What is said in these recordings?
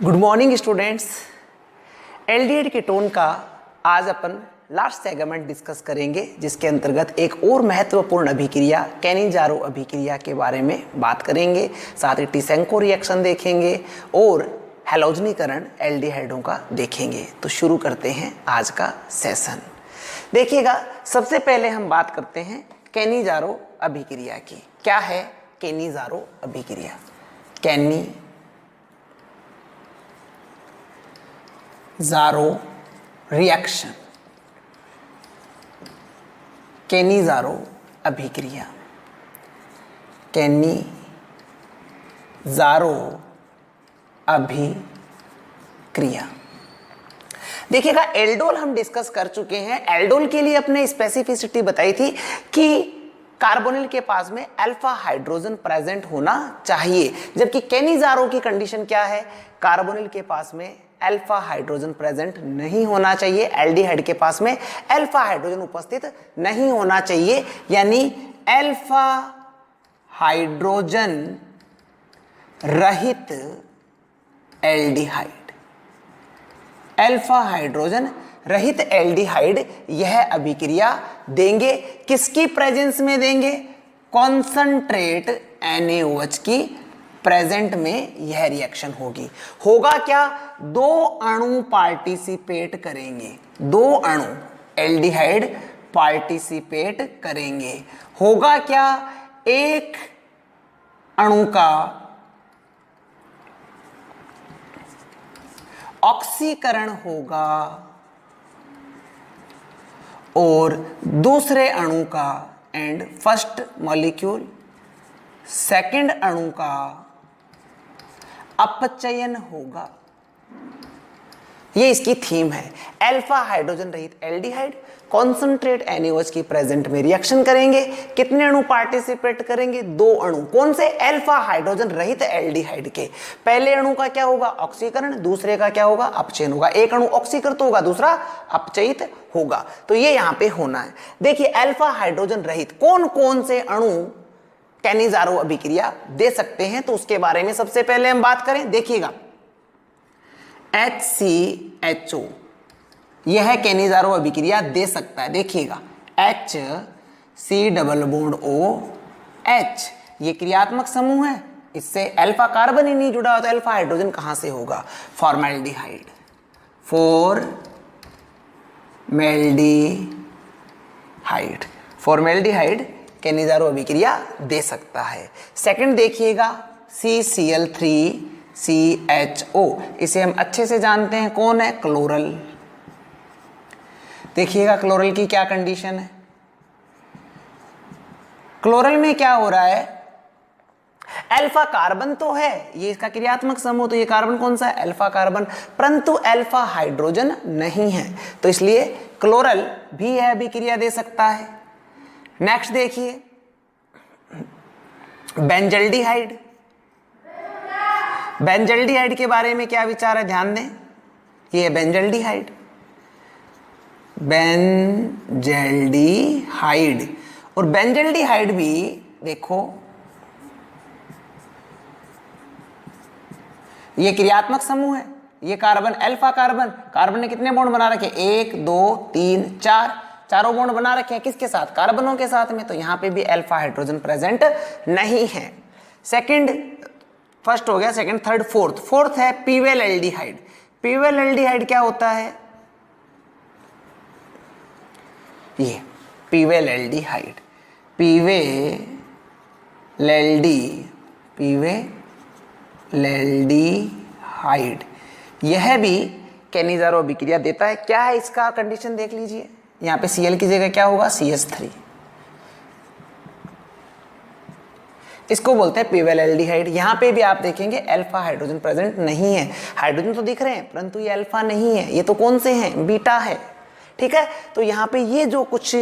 Good morning students. Aldehyde ketone का आज अपन last segment discuss करेंगे, जिसके अंतर्गत एक और महत्वपूर्ण अभिक्रिया कैनिजारो अभिक्रिया के बारे में बात करेंगे। साथ ही टिसेंको रिएक्शन देखेंगे और हैलोजनीकरण एल्डिहाइडों का देखेंगे। तो शुरू करते हैं आज का सेशन। देखिएगा, सबसे पहले हम बात करते हैं कैनिजारो अभिक्रिया की। क्या है कैनिजारो अभिक्रिया? कैनिजारो रिएक्शन, कैनिजारो अभिक्रिया, कैनिजारो अभिक्रिया। देखिएगा, एल्डोल हम डिस्कस कर चुके हैं। एल्डोल के लिए अपने स्पेसिफिसिटी बताई थी कि कार्बोनिल के पास में अल्फा हाइड्रोजन प्रेजेंट होना चाहिए, जबकि कैनिजारो की कंडीशन क्या है? कार्बोनिल के पास में अल्फा हाइड्रोजन प्रेजेंट नहीं होना चाहिए, एल्डिहाइड के पास में अल्फा हाइड्रोजन उपस्थित नहीं होना चाहिए। यानी अल्फा हाइड्रोजन रहित एल्डिहाइड, अल्फा हाइड्रोजन रहित एल्डिहाइड यह अभिक्रिया देंगे। किसकी प्रेजेंस में देंगे? कॉन्संट्रेट NaOH की प्रेजेंट में यह रिएक्शन होगी। होगा क्या? दो अणु पार्टिसिपेट करेंगे, दो अणु एल्डिहाइड पार्टिसिपेट करेंगे। होगा क्या? एक अणु का ऑक्सीकरण होगा और दूसरे अणु का एंड फर्स्ट मॉलिक्यूल सेकंड अणु का अपचयन होगा। ये इसकी थीम है। अल्फा हाइड्रोजन रहित एल्डिहाइड कॉन्सेंट्रेट NaOH की प्रेजेंट में रिएक्शन करेंगे। कितने अणु पार्टिसिपेट करेंगे? दो अणु। कौन से? अल्फा हाइड्रोजन रहित एल्डिहाइड के। पहले अणु का क्या होगा? ऑक्सीकरण, दूसरे का क्या होगा? अपचयन होगा। एक अणु ऑक्सीकृत होगा, दूसरा अपचयित होगा। तो ये यहां पे होना है। देखिए, अल्फा हाइड्रोजन रहित कौन कौन से अणु कैनिजारो अभिक्रिया दे सकते हैं, तो उसके बारे में सबसे पहले हम बात करें। देखिएगा, HCHO यह कैनिजारो अभिक्रिया दे सकता है। देखिएगा, HC≡OH ये क्रियात्मक समूह है, इससे अल्फा कार्बन ही नहीं जुड़ा, तो अल्फा हाइड्रोजन कहां से होगा? फॉर्मेल्डिहाइड, फॉर्मेल्डिहाइड कैनिजारो अभिक्रिया दे सकता है। सेकंड देखिएगा, CCl3CHO इसे हम अच्छे से जानते हैं। कौन है? क्लोरल। देखिएगा, क्लोरल की क्या कंडीशन है? क्लोरल में क्या हो रहा है? अल्फा कार्बन तो है, ये इसका क्रियात्मक समूह, तो ये कार्बन कौन सा है? अल्फा कार्बन, परंतु अल्फा हाइड्रोजन नहीं है, तो इसलिए क्लोरल भी यह अभिक्रिया दे सकता है। नेक्स्ट देखिए, बेंजल्डिहाइड। बेंजल्डिहाइड के बारे में क्या विचार है? ध्यान दें, ये है बेंजल्डिहाइड। बेंजल्डिहाइड, और बेंजल्डिहाइड भी देखो, ये क्रियात्मक समूह है। ये कार्बन अल्फा कार्बन, कार्बन ने कितने बॉन्ड बना रखे? 1 2 3 4, चारों बॉन्ड बना रखे हैं। किसके साथ? कार्बनों के साथ में। तो यहां पे भी अल्फा हाइड्रोजन प्रेजेंट नहीं है। सेकंड, फर्स्ट हो गया, सेकंड, थर्ड, फोर्थ है पीवेल एल्डिहाइड। पीवेल एल्डिहाइड क्या होता है? ये पीवेल एल्डिहाइड, पीवेलेल्डिहाइड यह भी कैनिजारो अभिक्रिया देता है। क्या है इसका कंडीशन? देख लीजिए, यहां पे Cl की जगह क्या होगा? CH3। इसको बोलते हैं पीवेलेल्डिहाइड। यहां पे भी आप देखेंगे अल्फा हाइड्रोजन प्रेजेंट नहीं है। हाइड्रोजन तो दिख रहे हैं, परंतु ये अल्फा नहीं है, ये तो कौन से हैं? बीटा है। ठीक है, तो यहां पे ये जो कुछ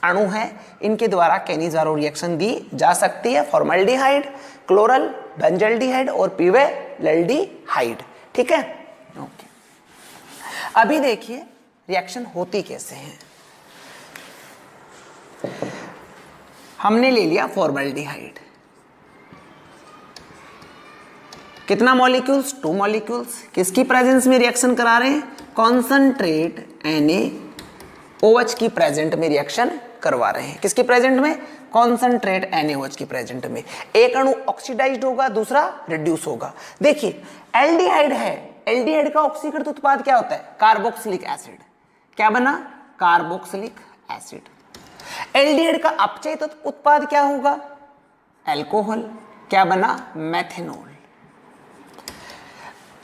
अणु हैं, इनके द्वारा कैनिजारो रिएक्शन दी जा सकती है। फॉर्मेल्डिहाइड, क्लोरल, बेंजल्डिहाइड और पीवेलेल्डिहाइड। ठीक है, ओके। अभी देखिए रिएक्शन होती कैसे है। हमने ले लिया फॉर्मेल्डिहाइड, कितना मॉलिक्यूल्स, 2 मॉलिक्यूल्स। किसकी प्रेजेंस में रिएक्शन करा रहे हैं, कॉन्सेंट्रेट NaOH की प्रेजेंट में रिएक्शन करवा रहे हैं। किसकी प्रेजेंट में, कॉन्सेंट्रेट NaOH की प्रेजेंट में। एक अणु ऑक्सीडाइज्ड होगा, दूसरा रिड्यूस होगा। देखिए एल्डिहाइड है, एल्डिहाइड का ऑक्सीकृत उत्पाद क्या होता है, कार्बोक्सिलिक एसिड। क्या बना, कार्बोक्सिलिक एसिड। एल्डिहाइड का अपचयित उत्पाद क्या होगा, अल्कोहल। क्या बना, मेथेनॉल।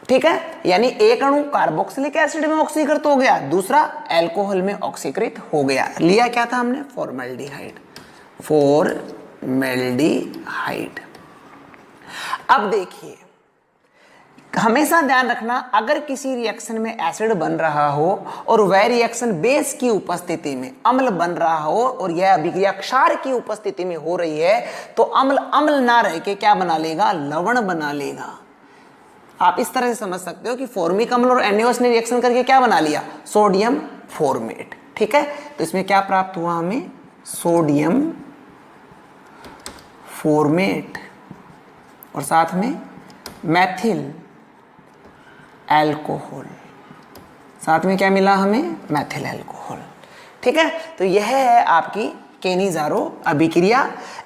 ठीक है, यानी एक अणु कार्बोक्सिलिक एसिड में ऑक्सीकृत हो गया, दूसरा अल्कोहल में ऑक्सीकृत हो गया। लिया क्या था हमने, फॉर्मेल्डिहाइड, फॉर्मेल्डिहाइड। अब देखिए हमेशा ध्यान रखना, अगर किसी रिएक्शन में एसिड बन रहा हो और वह रिएक्शन बेस की उपस्थिति में अम्ल बन रहा हो और यह अभिक्रिया क्षार की उपस्थिति में हो रही है, तो अम्ल अम्ल ना रह के क्या बना लेगा, लवण बना लेगा। आप इस तरह से समझ सकते हो कि फॉर्मिक अम्ल और NaOH ने रिएक्शन करके क्या बना लिया, सोडियम फॉर्मेट। ठीक है, तो इसमें क्या प्राप्त हुआ हमें, सोडियम फॉर्मेट और साथ में मैथिल अल्कोहल, साथ में क्या मिला हमें, मैथिल अल्कोहल। ठीक है, तो यह है आपकी केनिज़ारो अभिक्रिया।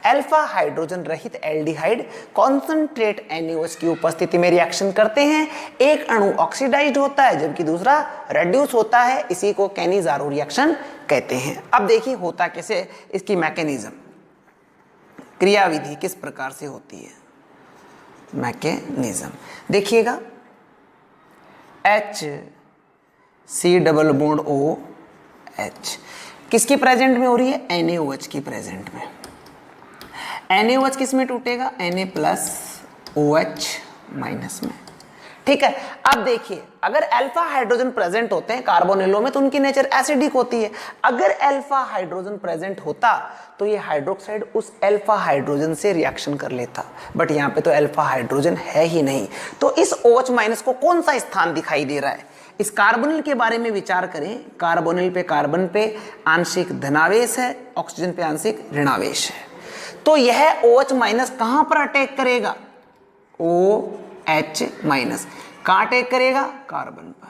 अल्फा हाइड्रोजन रहित एल्डिहाइड कॉन्सेंट्रेट NaOH की उपस्थिति में रिएक्शन करते हैं। एक अणु ऑक्सीडाइज्ड होता है जबकि दूसरा रिड्यूस होता है, इसी को केनिज़ारो रिएक्शन कहते हैं। अब देखिए होता कैसे, इसकी मैकेनिज्म, क्रियाविधि किस प्रकार से होती है, मैकेनिज्म देखिएगा। HC डबल बॉन्ड OH किसकी प्रेजेंट में हो रही है, NaOH की प्रेजेंट में। NaOH किस में टूटेगा, Na प्लस OH माइनस में। ठीक है, अब देखिए अगर अल्फा हाइड्रोजन प्रेजेंट होते हैं कार्बोनिलों में तो उनकी नेचर एसिडिक होती है। अगर अल्फा हाइड्रोजन प्रेजेंट होता तो ये हाइड्रोक्साइड उस अल्फा हाइड्रोजन से रिएक्शन कर लेता, बट यहाँ पे तो अल्फा हाइड्रोजन है ही नहीं। तो इस OH माइनस को कौन सा स्थान दिखाई दे रहा है, इस कार्बोनिल के बारे में विचार करें। कार्बोनिल पे कार्बन पे आंशिक धनावेश है, ऑक्सीजन पे आंशिक ऋणावेश है, तो यह OH माइनस कहां पर अटैक करेगा, OH माइनस कहां अटैक करेगा, कार्बन पर,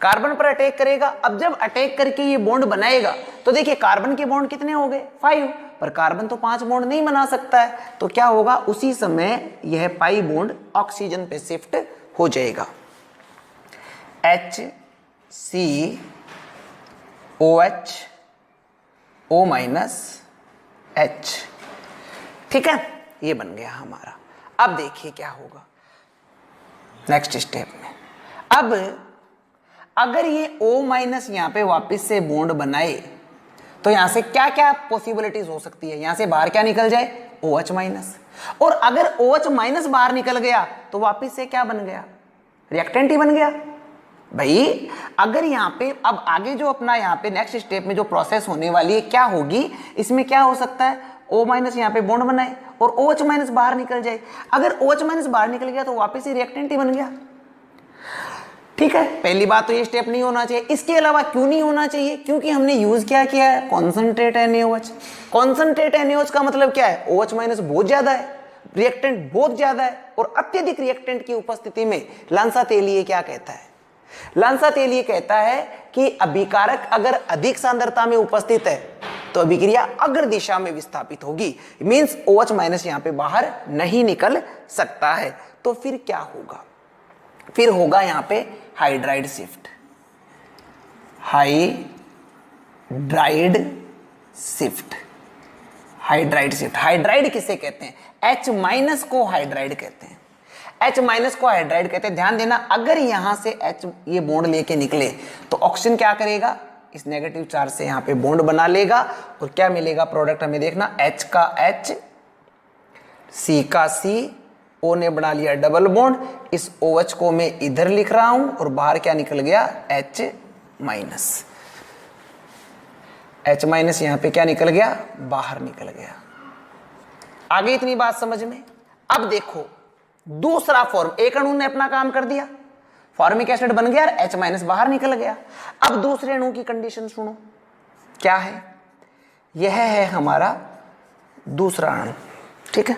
कार्बन पर अटैक करेगा। अब जब अटैक करके ये बॉन्ड बनाएगा तो देखिए कार्बन के बॉन्ड कितने हो गए, 5, पर कार्बन तो 5 बॉन्ड नहीं बना सकता है, तो क्या होगा, उसी समय यह पाई बॉन्ड ऑक्सीजन पे शिफ्ट हो जाएगा। HCOH O minus H। ठीक है, ये बन गया हमारा। अब देखिए क्या होगा नेक्स्ट स्टेप में। अब अगर ये O माइनस यहां पे वापस से बॉन्ड बनाए तो यहां से क्या क्या पॉसिबिलिटीज हो सकती है, यहां से बाहर क्या निकल जाए, OH माइनस। और अगर OH माइनस बाहर निकल गया तो वापस से क्या बन गया, रिएक्टेंट ही बन गया। भाई अगर यहाँ पे अब आगे जो अपना यहाँ पे नेक्स्ट स्टेप में जो प्रोसेस होने वाली है क्या होगी, इसमें क्या हो सकता है, O माइनस यहाँ पे बॉन्ड बनाए और OH माइनस बाहर निकल जाए। अगर OH माइनस बाहर निकल गया तो वापस ही रिएक्टेंट ही बन गया। ठीक है, पहली बात तो ये स्टेप नहीं होना चाहिए। इसके अलावा क्यों नहीं होना चाहिए, क्योंकि हमने यूज क्या किया है, कॉन्सेंट्रेट NaOH। कॉन्सेंट्रेट NaOH का मतलब क्या है, OH माइनस बहुत ज्यादा है, रिएक्टेंट बहुत ज्यादा है, और अत्यधिक रिएक्टेंट की उपस्थिति में लांसातेलिए क्या कहता है, लांसातेलिए कहता है कि अभिकारक अगर अधिक सांद्रता में उपस्थित है तो अभिक्रिया अग्र दिशा में विस्थापित होगी, मींस OH माइनस यहां पे बाहर नहीं निकल सकता है। तो फिर क्या होगा, फिर होगा यहां पे hydride shift, hydride shift, hydride shift. Hydride किसे कहते हैं, H माइनस को हाइड्राइड कहते हैं, H माइनस को हाइड्राइड कहते हैं। ध्यान देना, अगर यहां से H ये बॉन्ड लेके निकले तो ऑक्सीजन क्या करेगा, इस नेगेटिव चार्ज से यहां पे बॉन्ड बना लेगा और क्या मिलेगा प्रोडक्ट हमें देखना, H का H, C का C, O ने बना लिया डबल बॉन्ड, इस OH को मैं इधर लिख रहा हूं और बाहर क्या निकल गया, H माइनस। H माइनस यहां पे क्या निकल गया, बाहर निकल गया। आगे इतनी बात समझ में। अब देखो दूसरा फॉर्म, एक अणु ने अपना काम कर दिया, फॉर्मिक एसिड बन गया और H माइनस बाहर निकल गया। अब दूसरे अणु की कंडीशन सुनो, क्या है, यह है हमारा दूसरा अणु। ठीक है,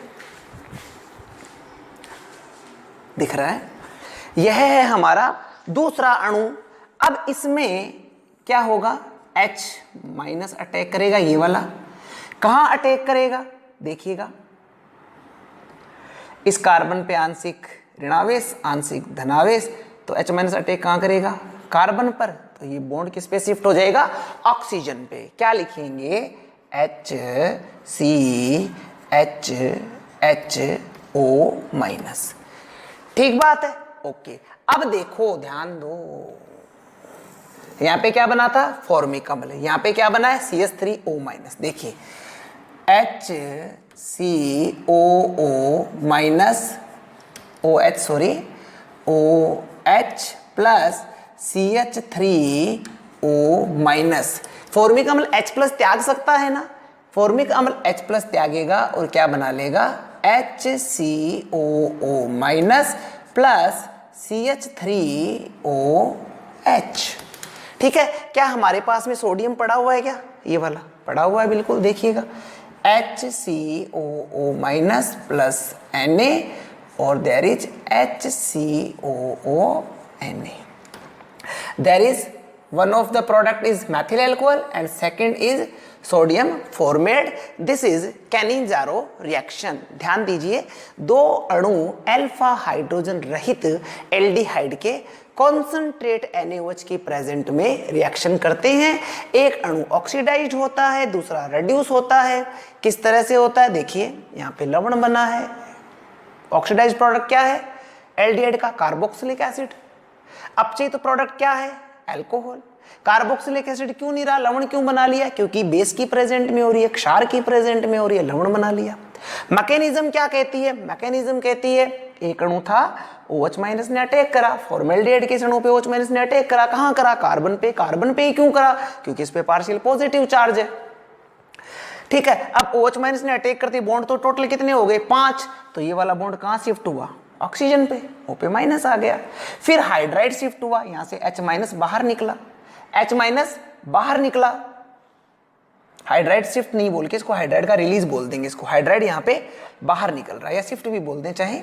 दिख रहा है, यह है हमारा दूसरा अणु। अब इसमें क्या होगा, H माइनस अटैक करेगा, ये वाला कहां अटैक करेगा देखिएगा, इस कार्बन पे आंशिक ऋणावेश आंशिक धनावेश, तो H माइनस अटैक कहां करेगा, कार्बन पर, तो ये बॉन्ड किस पे शिफ्ट हो जाएगा, ऑक्सीजन पे। क्या लिखेंगे, HCHO माइनस। ठीक बात है, ओके। अब देखो ध्यान दो, यहां पे क्या बना था, फॉर्मिक अम्ल, यहां पे क्या बना है, CH3O माइनस। देखिए HCOO minus OH plus CH3O minus. Formic अम्ल H प्लस त्याग सकता है ना, फॉर्मिक अम्ल H प्लस त्यागेगा और क्या बना लेगा, HCOO माइनस प्लस CH3OH। ठीक है, क्या हमारे पास में सोडियम पड़ा हुआ है क्या, ये वाला पड़ा हुआ है, बिल्कुल देखिएगा, HCOO माइनस प्लस Na और there is HCOO Na। There is one of the product is methyl alcohol and second is sodium formate. This is Cannizzaro reaction। ध्यान दीजिए, दो अणु अल्फा हाइड्रोजन रहित एल्डिहाइड के कॉन्सेंट्रेट NaOH की present में reaction करते हैं। एक अणु ऑक्सीडाइज्ड होता है, दूसरा रिड्यूस होता है। किस तरह से होता है, देखिए यहाँ पे लवण बना है, ऑक्सीडाइज्ड प्रोडक्ट क्या है, एल्डिहाइड का कार्बोक्सिलिक एसिड। अपचयी तो प्रोडक्ट क्या है, अल्कोहल। कार्बोक्सिलिक एसिड क्यों नहीं रहा, लवण क्यों बना लिया, क्योंकि बेस की प्रेजेंट में हो रही है, क्षार की प्रेजेंट में हो रही है, लवण बना लिया। मैकेनिज्म क्या कहती है, मैकेनिज्म कहती है एक अणु था, OH माइनस ने अटैक करा, फॉर्मेल्डिहाइड के अणु पे OH माइनस ने अटैक करा, कहां करा, कार्बन पे। कार्बन पे ही क्यों करा, क्योंकि इस पे पार्शियल पॉजिटिव चार्ज है। ठीक है, अब OH माइनस ने अटैक करते बॉन्ड तो टोटल कितने हो गए, 5, तो ये वाला बॉन्ड कहां शिफ्ट हुआ, ऑक्सीजन पे, O पे माइनस आ गया। फिर हाइड्राइड शिफ्ट हुआ, यहां से H माइनस बाहर निकला, H माइनस बाहर निकला, हाइड्राइड शिफ्ट नहीं बोल के इसको हाइड्राइड का रिलीज बोल देंगे, इसको हाइड्राइड यहां पे बाहर निकल रहा है, या शिफ्ट भी बोल दें चाहे।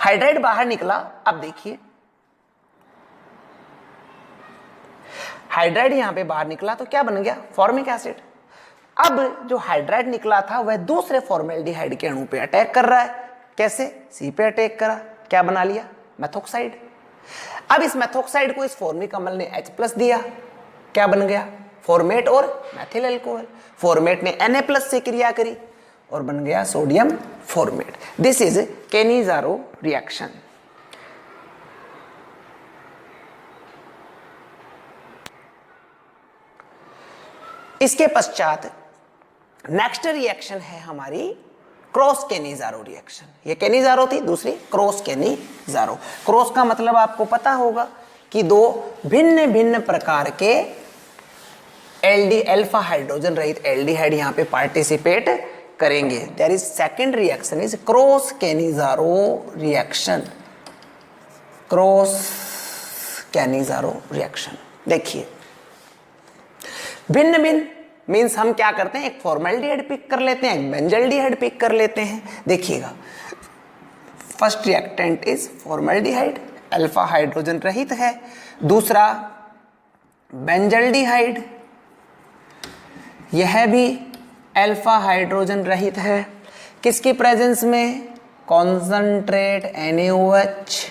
हाइड्राइड बाहर निकला, अब देखिए हाइड्राइड यहां पे बाहर निकला तो क्या बन गया, फॉर्मिक एसिड। अब जो हाइड्राइड निकला था वह दूसरे फॉर्मेल्डिहाइड के अणु पे अटैक कर रहा है, कैसे, C पे अटैक करा, क्या बना लिया, मेथोक्साइड। अब इस मेथोक्साइड को इस फॉर्मिक अम्ल ने H प्लस दिया, क्या बन गया, फॉर्मेट और मैथिल अल्कोहल। फॉर्मेट ने Na प्लस से क्रिया करी और बन गया sodium format. This is Cannizzaro reaction. इसके पश्चात नेक्स्ट रिएक्शन है हमारी क्रॉस कैनिज़ारो रिएक्शन। ये कैनिज़ारो थी, दूसरी क्रॉस कैनिज़ारो। क्रॉस का मतलब आपको पता होगा कि दो भिन्न भिन्न प्रकार के अल्फा हाइड्रोजन रहित एल्डिहाइड यहां पे पार्टिसिपेट करेंगे। There is second reaction is cross Cannizzaro reaction. Cross Cannizzaro reaction देखिए, भिन्न भिन्न मीन्स हम क्या करते हैं, एक फॉर्मेल्डिहाइड पिक कर लेते हैं, एक बेंजल्डिहाइड पिक कर लेते हैं। देखिएगा, first reactant is formaldehyde, alpha hydrogen रहित है। दूसरा बेंजल्डिहाइड, यह भी अल्फा हाइड्रोजन रहित है। किसकी प्रेजेंस में, कॉन्संट्रेट NaOH।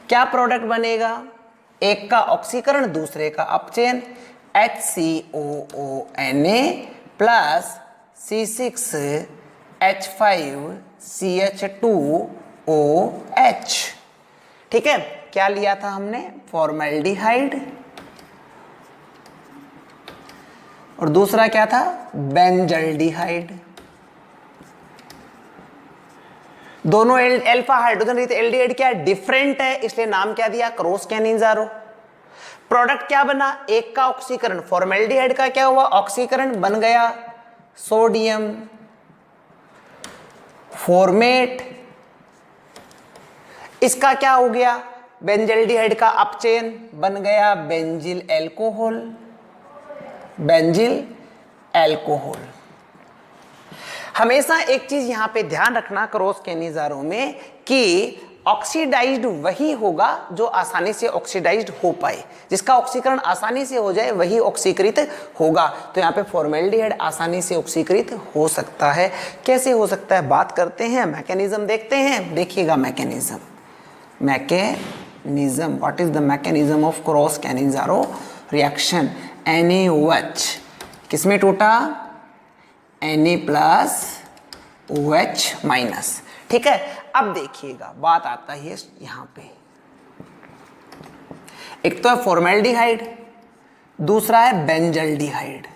क्या प्रोडक्ट बनेगा, एक का ऑक्सीकरण दूसरे का अपचयन, HCOONA प्लस C6H5CH2OH। ठीक है, क्या लिया था हमने, फॉर्मेल्डिहाइड और दूसरा क्या था, बेंजल्डिहाइड। दोनों अल्फा हाइड्रोजन रहित एल्डिहाइड क्या डिफरेंट है, इसलिए नाम क्या दिया, क्रॉस कैनिज़ारो। प्रोडक्ट क्या बना, एक का ऑक्सीकरण, फॉर्मेल्डिहाइड का क्या हुआ, ऑक्सीकरण बन गया सोडियम फॉर्मेट। इसका क्या हो गया, बेंजल्डिहाइड का अपचयन बन गया बेंजिल अल्कोहल, बेंजिल अल्कोहल। हमेशा एक चीज यहां पे ध्यान रखना क्रॉस कैनिज़ारो में कि ऑक्सीडाइज्ड वही होगा जो आसानी से ऑक्सीडाइज्ड हो पाए, जिसका ऑक्सीकरण आसानी से हो जाए वही ऑक्सीकृत होगा। तो यहाँ पे फॉर्मेल्डिहाइड आसानी से ऑक्सीकृत हो सकता है। कैसे हो सकता है बात करते हैं, मैकेनिज्म देखते हैं। देखिएगा mechanism, what is the mechanism of cross Cannizzaro reaction. NaOH किसमें टूटा, Na प्लस OH माइनस। ठीक है, अब देखिएगा बात आता है यहां पे, एक तो है फॉर्मेल्डिहाइड, दूसरा है बेंजल्डिहाइड।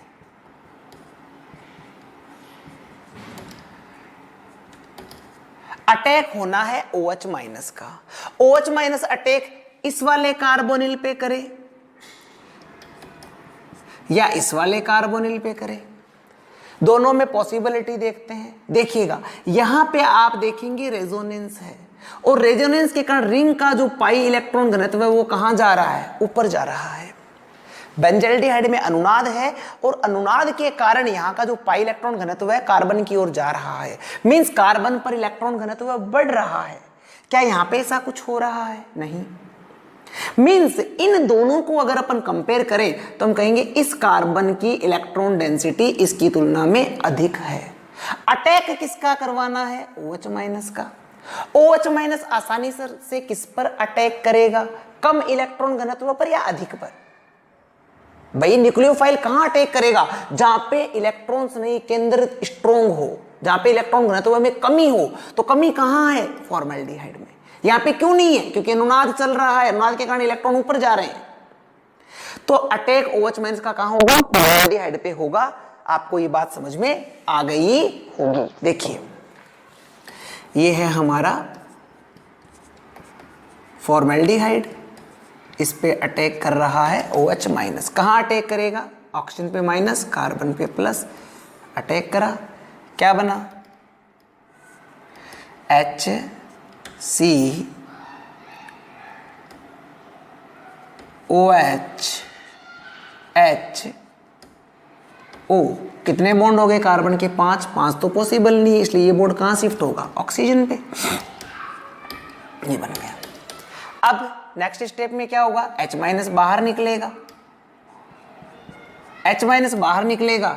अटैक होना है OH माइनस का। OH माइनस अटैक इस वाले कार्बोनिल पे करे या इस वाले कार्बोनिल पे करे, दोनों में पॉसिबिलिटी देखते हैं। देखिएगा यहां पे आप देखेंगे रेजोनेंस है, और रेजोनेंस के कारण रिंग का जो पाई इलेक्ट्रॉन घनत्व है वो कहां जा रहा है, ऊपर जा रहा है। बेंजल्डिहाइड में अनुनाद है, और अनुनाद के कारण यहां का जो पाई इलेक्ट्रॉन घनत्व है कार्बन की ओर जा रहा है। मींस कार्बन पर इलेक्ट्रॉन घनत्व बढ़ रहा है। क्या यहां पे ऐसा कुछ हो रहा है, नहीं। मींस इन दोनों को अगर अपन कंपेयर करें तो हम कहेंगे इस कार्बन की इलेक्ट्रॉन डेंसिटी इसकी तुलना में अधिक है। अटैक किसका करवाना है, OH माइनस का। OH माइनस आसानी से किस पर अटैक करेगा, कम इलेक्ट्रॉन घनत्व पर या अधिक पर। भाई न्यूक्लियोफाइल कहां अटैक करेगा, जहां पे इलेक्ट्रॉन्स नहीं केंद्रित स्ट्रॉन्ग हो, जहां पे इलेक्ट्रॉन घनत्व में कमी हो। तो कमी कहां है, फॉर्मेल्डिहाइड में। यहां पे क्यों नहीं है, क्योंकि अनुनाद चल रहा है, अनुनाद के कारण इलेक्ट्रॉन ऊपर जा रहे हैं। तो अटैक OH माइनस का कहां होगा, फॉर्मेल्डिहाइड पे होगा। आपको ये बात समझ में आ गई होगी। देखिए ये है हमारा फॉर्मेल्डिहाइड, इस पे अटैक कर रहा है OH माइनस। कहां अटैक करेगा, ऑक्सीजन पे माइनस, कार्बन पे प्लस। अटैक करा, क्या बना, HCOHO। कितने बॉन्ड हो गए कार्बन के, 5। 5 तो पॉसिबल नहीं है, इसलिए ये बॉन्ड कहां शिफ्ट होगा, ऑक्सीजन पे। ये बन गया। अब नेक्स्ट स्टेप में क्या होगा, H माइनस बाहर निकलेगा। H माइनस बाहर निकलेगा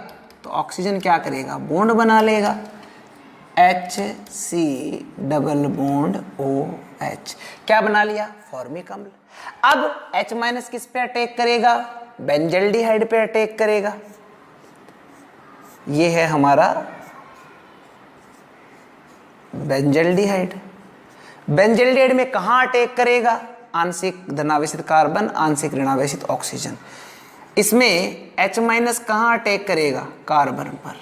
तो ऑक्सीजन क्या करेगा, बॉन्ड बना लेगा, HC डबल बॉन्ड OH। क्या बना लिया, फॉर्मिक अम्ल। अब H माइनस किस पे अटैक करेगा, बेंजल्डिहाइड पे अटैक करेगा। ये है हमारा बेंजल्डिहाइड। बेंजल्डिहाइड में कहां अटैक करेगा, आंशिक धनावेशित कार्बन, आंशिक ऋणावेशित ऑक्सीजन। इसमें H माइनस कहां अटैक करेगा, कार्बन पर।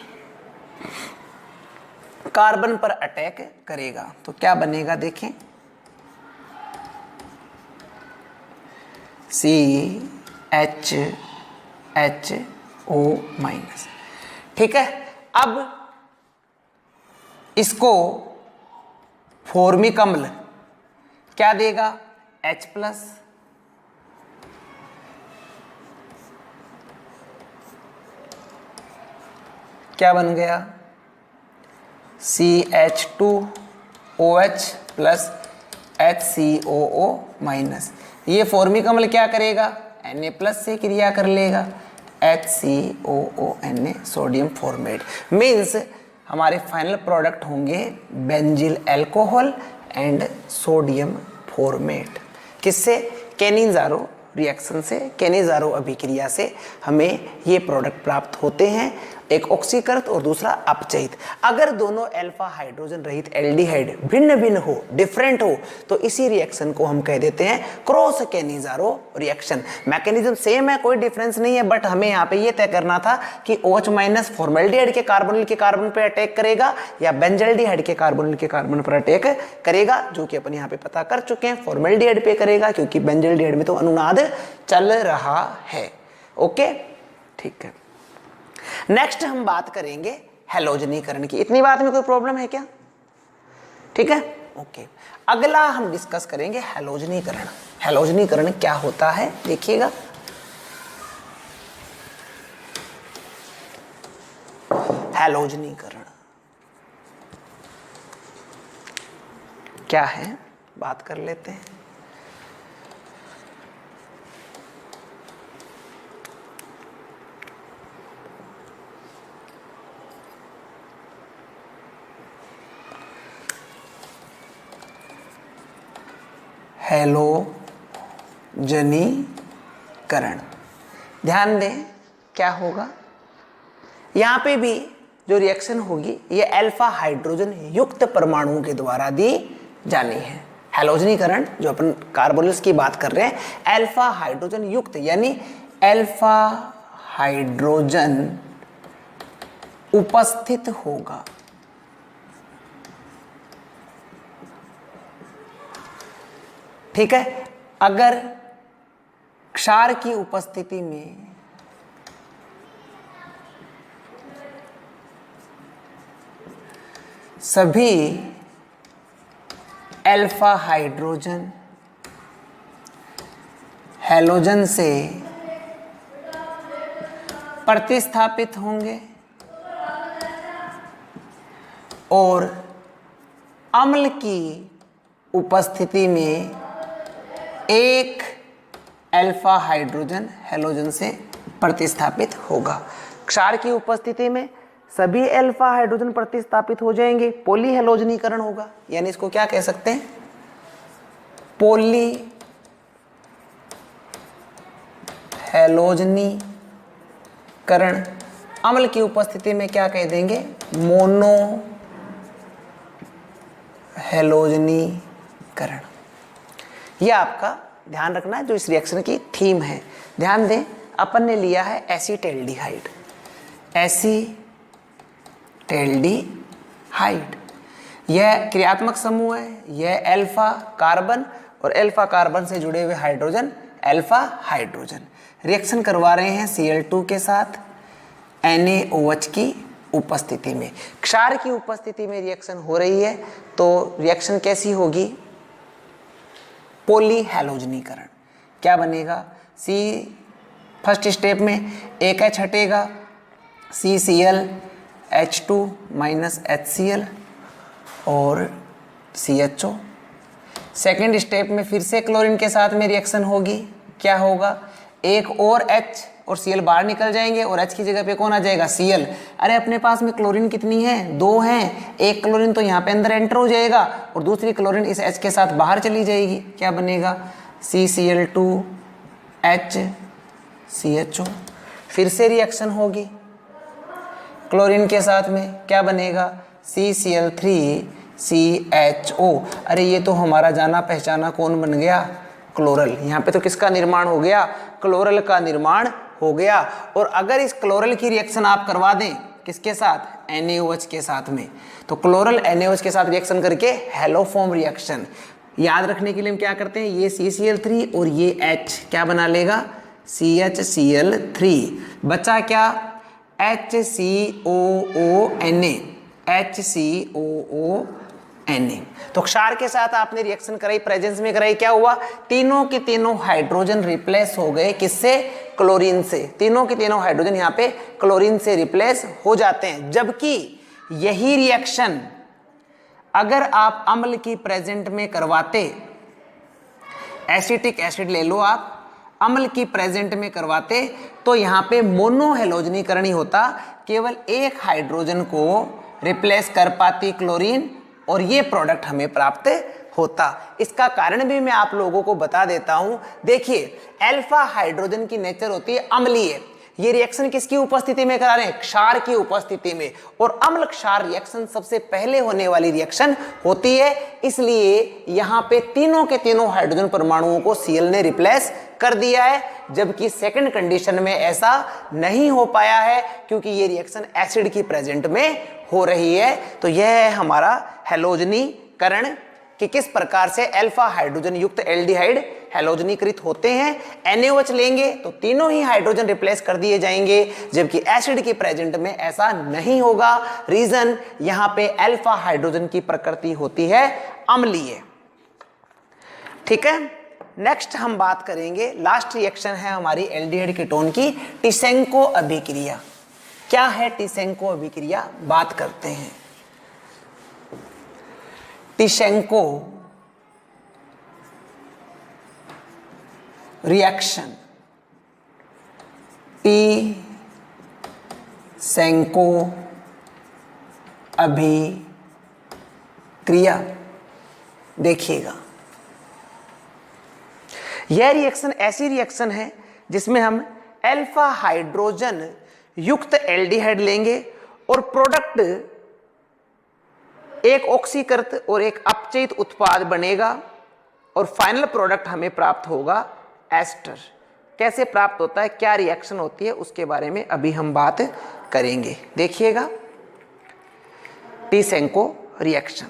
कार्बन पर अटैक करेगा तो क्या बनेगा, देखें, CHHO माइनस। ठीक है, अब इसको फॉर्मिक अम्ल क्या देगा, H प्लस। क्या बन गया, CH2OH प्लस HCOO माइनस। ये फॉर्मिक अम्ल क्या करेगा, Na प्लस से क्रिया कर लेगा, HCOO Na, sodium format. Means हमारे फाइनल प्रोडक्ट होंगे benzyl alcohol and sodium format. किससे, कैनिज़ारो रिएक्शन से, कैनिज़ारो अभिक्रिया से हमें ये प्रोडक्ट प्राप्त होते हैं, एक ऑक्सीकृत और दूसरा अपचयित। अगर दोनों अल्फा हाइड्रोजन रहित एल्डिहाइड भिन्न भिन्न हो, डिफरेंट हो, तो इसी रिएक्शन को हम कह देते हैं cross Cannizzaro reaction. Mechanism same है, कोई डिफरेंस नहीं है, बट हमें यहाँ पे ये तय करना था कि OH माइनस फॉर्मेल्डिहाइड के कार्बोनिल के कार्बन पर अटैक करेगा या बेंजल्डिहाइड के कार्बोनिल के कार्बन पर अटैक करेगा, जो कि अपन यहाँ पे पता कर चुके हैं। फॉर्मेल्डिहाइड पे करेगा क्योंकि बेंजल्डिहाइड में तो अनुनाद चल रहा है। ओके, ठीक है। नेक्स्ट हम बात करेंगे हैलोजनीकरण की। इतनी बात में कोई प्रॉब्लम है क्या, ठीक है, ओके। अगला हम डिस्कस करेंगे हैलोजनीकरण। हैलोजनीकरण क्या होता है, देखिएगा। हैलोजनीकरण क्या है, बात कर लेते हैं। हैलोजनीकरण, ध्यान दें क्या होगा, यहां पे भी जो रिएक्शन होगी ये अल्फा हाइड्रोजन युक्त परमाणुओं के द्वारा दी जानी है। हैलोजनीकरण जो अपन कार्बोनिल्स की बात कर रहे हैं, अल्फा हाइड्रोजन युक्त यानी अल्फा हाइड्रोजन उपस्थित होगा। ठीक है, अगर क्षार की उपस्थिति में सभी अल्फा हाइड्रोजन हैलोजन से प्रतिस्थापित होंगे और अम्ल की उपस्थिति में एक अल्फा हाइड्रोजन हैलोजन से प्रतिस्थापित होगा। क्षार की उपस्थिति में सभी अल्फा हाइड्रोजन प्रतिस्थापित हो जाएंगे, पॉली हैलोजनीकरण होगा। यानी इसको क्या कह सकते हैं, पॉली हैलोजनीकरण। अम्ल की उपस्थिति में क्या कह देंगे, मोनो हैलोजनीकरण। यह आपका ध्यान रखना है जो इस रिएक्शन की थीम है। ध्यान दें, अपन ने लिया है एसीटैल्डिहाइड, एसीटैल्डिहाइड यह क्रियात्मक समूह है, यह अल्फा कार्बन और अल्फा कार्बन से जुड़े हुए हाइड्रोजन अल्फा हाइड्रोजन। रिएक्शन करवा रहे हैं Cl2 के साथ NaOH की उपस्थिति में। क्षार की उपस्थिति में रिएक्शन हो रही है तो रिएक्शन कैसी होगी, पॉली हैलोजनीकरण। क्या बनेगा, C फर्स्ट स्टेप में एक H हटेगा, CCl H2 माइनस HCl और CHO। सेकेंड स्टेप में फिर से क्लोरीन के साथ में रिएक्शन होगी, क्या होगा, एक और H और Cl बाहर निकल जाएंगे और H की जगह पे कौन आ जाएगा, Cl। अरे अपने पास में क्लोरीन कितनी है, 2 हैं, एक क्लोरीन तो यहाँ पे अंदर एंटर हो जाएगा और दूसरी क्लोरीन इस H के साथ बाहर चली जाएगी। क्या बनेगा, CCl2HCHO। फिर से रिएक्शन होगी क्लोरीन के साथ में, क्या बनेगा, CCl3CHO। अरे ये तो हमारा जाना पहचाना कौन बन गया, क्लोरल। यहाँ पे तो किसका निर्माण हो गया, क्लोरल का निर्माण हो गया। और अगर इस क्लोरल की रिएक्शन आप करवा दें किसके साथ, NaOH के साथ में, तो क्लोरल NaOH के साथ रिएक्शन करके हैलोफॉर्म रिएक्शन। याद रखने के लिए हम क्या करते हैं, ये CCl3 और ये H क्या बना लेगा, CHCl3। बचा क्या, HCOONA, HCOONA। तो क्षार के साथ आपने रिएक्शन कराई, प्रेजेंस में कराई, क्या हुआ, तीनों के तीनों हाइड्रोजन रिप्लेस हो गए, किससे, क्लोरीन से। तीनों के तीनों हाइड्रोजन यहाँ पे क्लोरीन से रिप्लेस हो जाते हैं। जबकि यही रिएक्शन अगर आप अम्ल की प्रेजेंट में करवाते, एसिटिक एसिड ले लो आप, अम्ल की प्रेजेंट में करवाते तो यहाँ पे मोनो हैलोजनीकरण ही होता, केवल एक हाइड्रोजन को रिप्लेस कर पाती क्लोरीन और ये प्रोडक्ट हमें प्राप्त होता। इसका कारण भी मैं आप लोगों को बता देता हूं। देखिए, अल्फा हाइड्रोजन की नेचर होती है अम्लीय। ये रिएक्शन किसकी उपस्थिति में करा रहे हैं, क्षार की उपस्थिति में। और अम्ल क्षार रिएक्शन सबसे पहले होने वाली रिएक्शन होती है, इसलिए यहां पे तीनों के तीनों हाइड्रोजन परमाणुओं को Cl ने रिप्लेस कर दिया है। जबकि सेकंड कंडीशन में ऐसा नहीं हो पाया है क्योंकि ये रिएक्शन एसिड की प्रेजेंट में हो रही है। तो यह है हमारा हैलोजनीकरण कि किस प्रकार से अल्फा हाइड्रोजन युक्त एल्डिहाइड हैलोजनीकृत होते हैं। NaOH लेंगे तो तीनों ही हाइड्रोजन रिप्लेस कर दिए जाएंगे, जबकि एसिड की प्रेजेंट में ऐसा नहीं होगा। रीजन, यहां पे अल्फा हाइड्रोजन की प्रकृति होती है अम्लीय। ठीक है, नेक्स्ट हम बात करेंगे, लास्ट रिएक्शन है हमारी एल्डिहाइड कीटोन की, टिसेंको अभिक्रिया। क्या है टिसेंको अभिक्रिया, बात करते हैं। टिसेंको रिएक्शन टी-सेंको अभिक्रिया। देखिएगा, यह रिएक्शन ऐसी रिएक्शन है जिसमें हम अल्फा हाइड्रोजन युक्त एल्डिहाइड लेंगे और प्रोडक्ट एक ऑक्सीकृत और एक अपचयित उत्पाद बनेगा और फाइनल प्रोडक्ट हमें प्राप्त होगा एस्टर। कैसे प्राप्त होता है, क्या रिएक्शन होती है, उसके बारे में अभी हम बात करेंगे। देखिएगा, टी-सेंको रिएक्शन,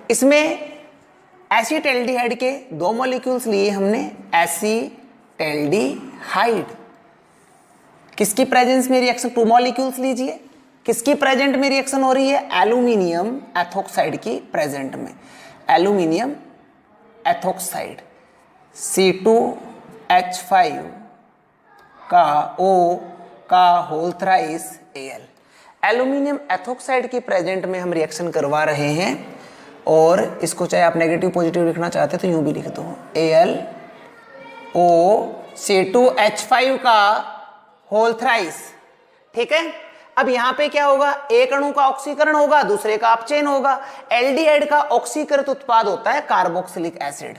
इसमें एसिटेल्डिहाइड के 2 मॉलिक्यूल्स लिए हमने। एसिटेल्डिहाइड किसकी प्रेजेंस में रिएक्शन, 2 मॉलिक्यूल्स लीजिए, किसकी प्रेजेंट में रिएक्शन हो रही है, एल्यूमिनियम एथोक्साइड की प्रेजेंट में। एल्यूमिनियम एथोक्साइड C2H5 का O का whole thrice Al, aluminium ethoxide की प्रेजेंट में हम रिएक्शन करवा रहे हैं। और इसको चाहे आप नेगेटिव पॉजिटिव लिखना चाहते तो यूं भी लिख दो, AlOC2H5 का होल थ्राइस। ठीक है, अब यहां पे क्या होगा, एक अणु का ऑक्सीकरण होगा, दूसरे का अपचयन होगा। एल्डिहाइड का ऑक्सीकृत उत्पाद होता है कार्बोक्सिलिक एसिड।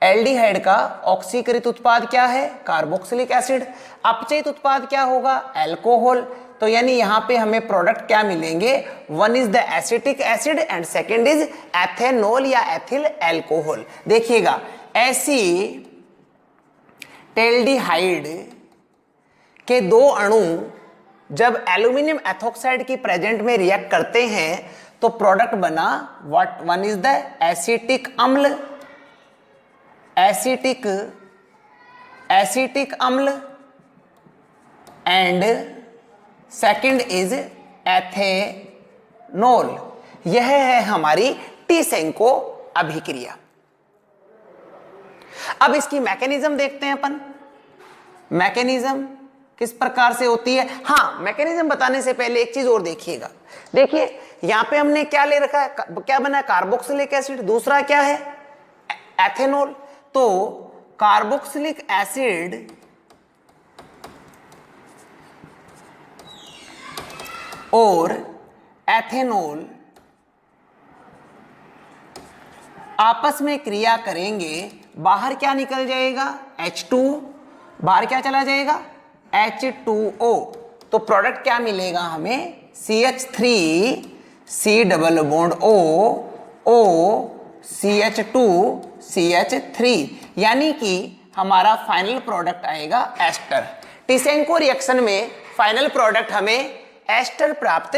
एल्डिहाइड का ऑक्सीकृत उत्पाद क्या है, कार्बोक्सिलिक एसिड। अपचयित उत्पाद क्या होगा, अल्कोहल। तो यानी यहां पे हमें प्रोडक्ट क्या मिलेंगे, one is the acetic acid and second is ethanol या एथिल अल्कोहल। देखिएगा, एसिटेल्डिहाइड के 2 अणु जब एल्यूमिनियम एथोक्साइड की प्रेजेंट में रिएक्ट करते हैं तो प्रोडक्ट बना what, one is the acetic अम्ल, एसिटिक अम्ल एंड सेकंड इज एथेनॉल। यह है हमारी टी-सेंको अभिक्रिया। अब इसकी मैकेनिज्म देखते हैं अपन, मैकेनिज्म किस प्रकार से होती है। हाँ, मैकेनिज्म बताने से पहले एक चीज और देखिएगा। देखिए यहां पे हमने क्या ले रखा है, क्या बना है, कार्बोक्सिलिक एसिड, दूसरा क्या है, एथेनॉल। तो कार्बोक्सिलिक एसिड और एथेनॉल आपस में क्रिया करेंगे, बाहर क्या निकल जाएगा, H2, बाहर क्या चला जाएगा, H2O। तो प्रोडक्ट क्या मिलेगा हमें, CH3 C double bond O CH2 CH3, यानी कि हमारा फाइनल प्रोडक्ट आएगा एस्टर। टी-सेंको रिएक्शन में फाइनल प्रोडक्ट हमें एस्टर प्राप्त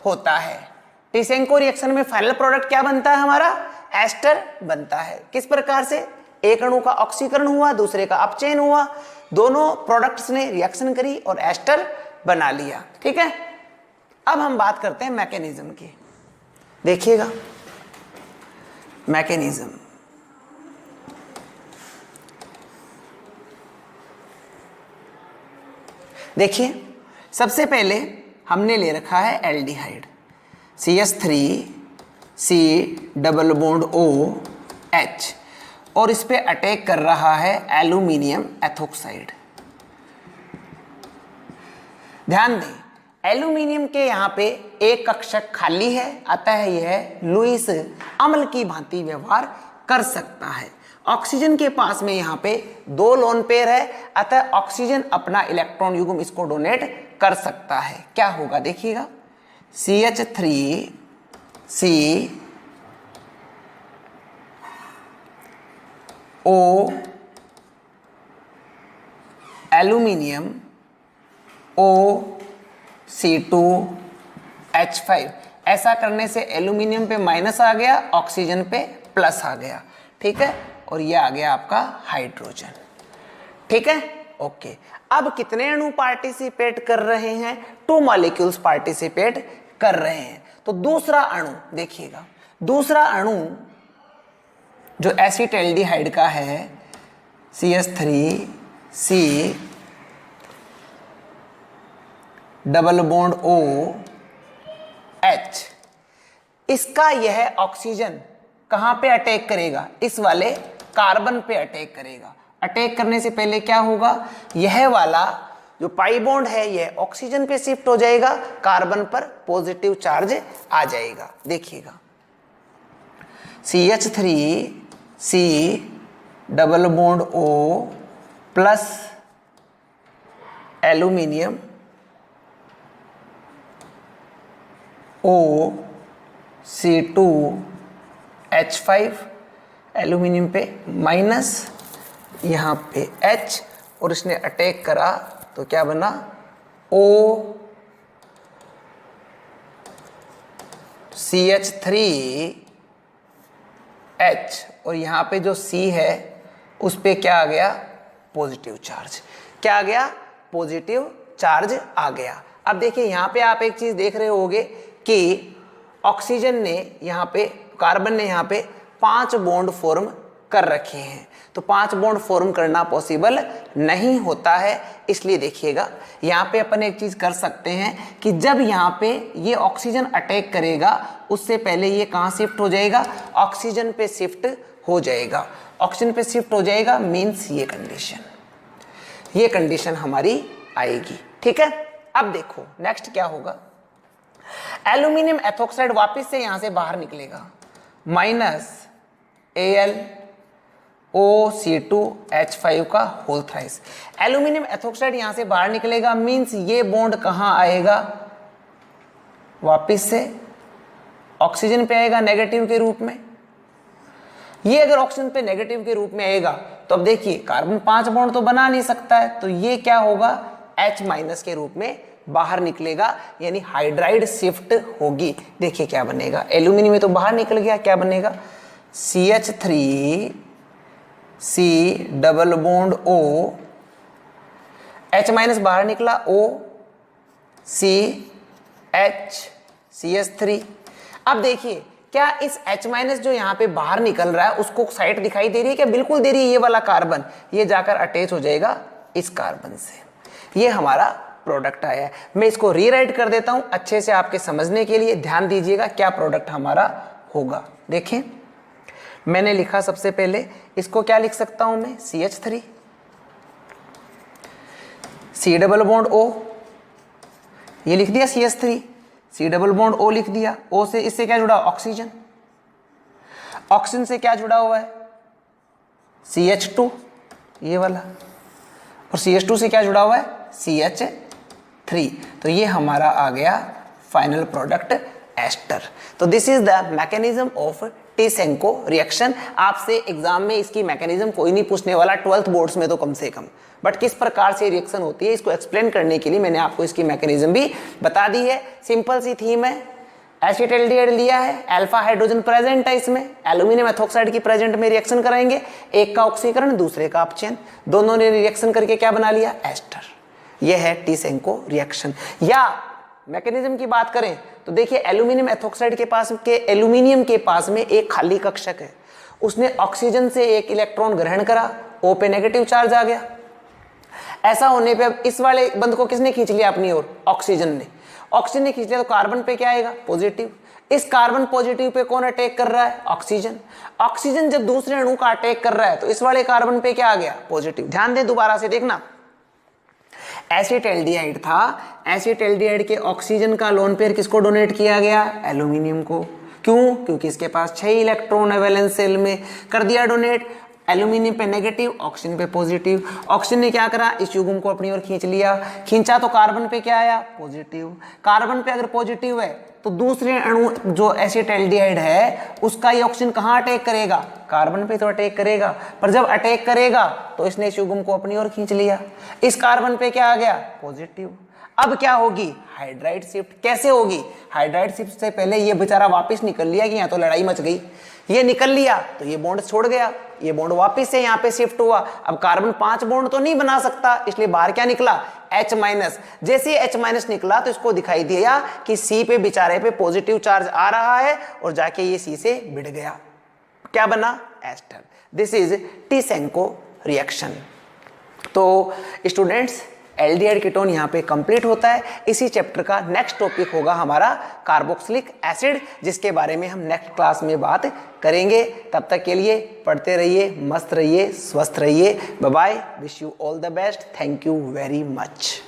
होता है। टी-सेंको रिएक्शन में फाइनल प्रोडक्ट क्या बनता है हमारा, एस्टर बनता है। किस प्रकार से, एक अणु का ऑक्सीकरण हुआ, दूसरे का अपचयन हुआ, दोनों प्रोडक्ट्स ने रिएक्शन करी और एस्टर बना लिया। ठीक है, अब हम बात करते हैं मैकेनिज्म की। देखिएगा, मैकेनिज्म, देखिए सबसे पहले हमने ले रखा है aldehyde, CH3 C double bond OH, और इस पे अटैक कर रहा है एल्यूमिनियम एथोक्साइड। ध्यान दें, एल्यूमिनियम के यहाँ पे एक कक्षक खाली है, अतः यह लुईस अम्ल की भांति व्यवहार कर सकता है। ऑक्सीजन के पास में यहाँ पे 2 लोन पेयर है, अतः ऑक्सीजन अपना इलेक्ट्रॉन युग्म इसको डोनेट कर सकता है। क्या होगा देखिएगा, CH3 C O aluminium O C2H5। ऐसा करने से एल्यूमिनियम पे माइनस आ गया, ऑक्सीजन पे प्लस आ गया। ठीक है, और ये आ गया आपका हाइड्रोजन। ठीक है, ओके। अब कितने अणु पार्टिसिपेट कर रहे हैं, 2 मॉलिक्यूल्स पार्टिसिपेट कर रहे हैं। तो दूसरा अणु देखिएगा, दूसरा अणु जो एसिटेल्डिहाइड का है, CH3 C double bond OH, इसका यह ऑक्सीजन कहां पे अटैक करेगा, इस वाले कार्बन पे अटैक करेगा। अटैक करने से पहले क्या होगा, यह वाला जो पाई बॉन्ड है यह ऑक्सीजन पे शिफ्ट हो जाएगा, कार्बन पर पॉजिटिव चार्ज आ जाएगा। देखिएगा CH3C double bond O plus aluminium O(C2H5) aluminium पे माइनस, यहाँ पे H, और इसने अटैक करा तो क्या बना OCH3H, और यहाँ पे जो C है उस पे क्या आ गया, पॉजिटिव चार्ज। क्या आ गया, पॉजिटिव चार्ज आ गया। अब देखिए यहाँ पे आप एक चीज देख रहे होगे कि ऑक्सीजन ने यहाँ पे, कार्बन ने यहाँ पे 5 बॉन्ड फॉर्म कर रखे हैं, तो 5 बॉन्ड फॉर्म करना पॉसिबल नहीं होता है। इसलिए देखिएगा यहाँ पे अपन एक चीज कर सकते हैं कि जब यहाँ पे ये ऑक्सीजन अटैक करेगा उससे पहले ये कहाँ शिफ्ट हो जाएगा, ऑक्सीजन पे शिफ्ट हो जाएगा। ऑक्सीजन पे शिफ्ट हो जाएगा मीन्स ये कंडीशन हमारी आएगी। ठीक है, अब देखो नेक्स्ट क्या होगा, एल्यूमिनियम एथोक्साइड वापस से यहां से बाहर निकलेगा, -AlOC2H5 का होल थ्राइस। एल्यूमिनियम एथोक्साइड यहां से बाहर निकलेगा मींस ये बॉन्ड कहां आएगा, वापस से ऑक्सीजन पे आएगा नेगेटिव के रूप में। ये अगर ऑक्सीजन पे नेगेटिव के रूप में आएगा तो अब देखिए कार्बन 5 बॉन्ड तो बना नहीं सकता है, तो ये क्या होगा, H- के रूप में बाहर निकलेगा, यानी हाइड्राइड शिफ्ट होगी। देखिए क्या बनेगा, एल्यूमिनियम में तो बाहर निकल गया, क्या बनेगा CH3C double bond O, H- बाहर निकला OCH CH3। अब देखिए क्या इस H- जो यहाँ पे बाहर निकल रहा है उसको साइड दिखाई दे रही है क्या, बिल्कुल दे रही है। ये वाला कार्बन ये जाकर अटैच हो जाएगा इस कार्बन से, ये हमारा प्रोडक्ट आया है। मैं इसको रीराइट कर देता हूं अच्छे से आपके समझने के लिए, ध्यान दीजिएगा क्या प्रोडक्ट हमारा होगा। देखें मैंने लिखा सबसे पहले, इसको क्या लिख सकता हूं मैं, CH3 C double bond O, ये लिख दिया CH3 C double bond O लिख दिया। O से इससे क्या जुड़ा, ऑक्सीजन। ऑक्सीजन से क्या जुड़ा हुआ है, CH2 ये वाला, और CH2 से क्या जुड़ा हुआ है, CH3। तो ये हमारा आ गया फाइनल प्रोडक्ट एस्टर। तो this is the mechanism of Tishchenko reaction. आपसे एग्जाम में इसकी मैकेनिज्म कोई नहीं पूछने वाला, 12th बोर्ड्स में तो कम से कम, बट किस प्रकार से रिएक्शन होती है इसको एक्सप्लेन करने के लिए मैंने आपको इसकी मैकेनिज्म भी बता दी है। सिंपल सी थीम है, एसिटाल्डिहाइड लिया है, अल्फा हाइड्रोजन प्रेजेंट है इसमें, एल्यूमिनियम एथोक्साइड की प्रेजेंट में रिएक्शन कराएंगे, एक का ऑक्सीकरण दूसरे का अपचयन, दोनों ने रिएक्शन करके क्या बना लिया, एस्टर। यह है टिसेंको रिएक्शन। या मैकेनिज्म की बात करें तो देखिए एल्यूमिनियम एथोक्साइड के पास एल्यूमिनियम के पास में एक खाली कक्षक है, उसने ऑक्सीजन से एक इलेक्ट्रॉन ग्रहण करा, O पे नेगेटिव चार्ज आ गया। ऐसा होने पे अब इस वाले बंद को किसने खींच लिया अपनी ओर, ऑक्सीजन ने। ऑक्सीजन ने खींच लिया तो कार्बन पे क्या आएगा, पॉजिटिव। इस कार्बन पॉजिटिव पे कौन अटैक कर रहा है, ऑक्सीजन। ऑक्सीजन जब दूसरे अणु का अटैक कर रहा है तो इस वाले कार्बन पे क्या आ गया, पॉजिटिव। ध्यान दें दोबारा से देखना, एसिटाल्डिहाइड था, एसिटाल्डिहाइड के ऑक्सीजन का लोन पेयर किसको डोनेट किया गया, एल्यूमिनियम को। क्यों, क्योंकि इसके पास 6 इलेक्ट्रॉन है वैलेंस सेल में, कर दिया डोनेट। एल्यूमिनियम पे नेगेटिव, ऑक्सीजन पे पॉजिटिव। ऑक्सीजन ने क्या करा, इस युग्म को अपनी ओर खींच लिया, खींचा तो कार्बन पे क्या आया, पॉजिटिव। कार्बन पे अगर पॉजिटिव है तो दूसरे अणु जो एसिटाल्डिहाइड है उसका ये ऑक्सीजन कहाँ अटैक करेगा, कार्बन पे तो अटैक करेगा, पर जब अटैक करेगा तो इसने इस युग्म को अपनी ओर खींच लिया, इस कार्बन पे क्या आ गया, पॉजिटिव। अब क्या होगी, हाइड्राइड शिफ्ट। कैसे होगी, हाइड्राइड शिफ्ट से पहले ये बेचारा वापस निकल लिया कि यहाँ तो लड़ाई मच गई, ये निकल लिया तो ये बॉन्ड छोड़ गया, ये बॉन्ड वापस से यहाँ पे शिफ्ट हुआ। अब कार्बन 5 बॉन्ड तो नहीं बना सकता, इसलिए बाहर क्या निकला, H-। जैसे ही H- निकला तो इसको दिखाई दिया कि C पे बेचारे पे पॉजिटिव चार्ज आ रहा है और जाके ये C से भिड़ गया, क्या बना, ester. This is Tishchenko reaction. तो स्टूडेंट्स एल्डिहाइड कीटोन यहाँ पे कंप्लीट होता है। इसी चैप्टर का नेक्स्ट टॉपिक होगा हमारा कार्बोक्सिलिक एसिड, जिसके बारे में हम नेक्स्ट क्लास में बात करेंगे। तब तक के लिए पढ़ते रहिए, मस्त रहिए, स्वस्थ रहिए। Bye bye, wish you all the best, thank you very much.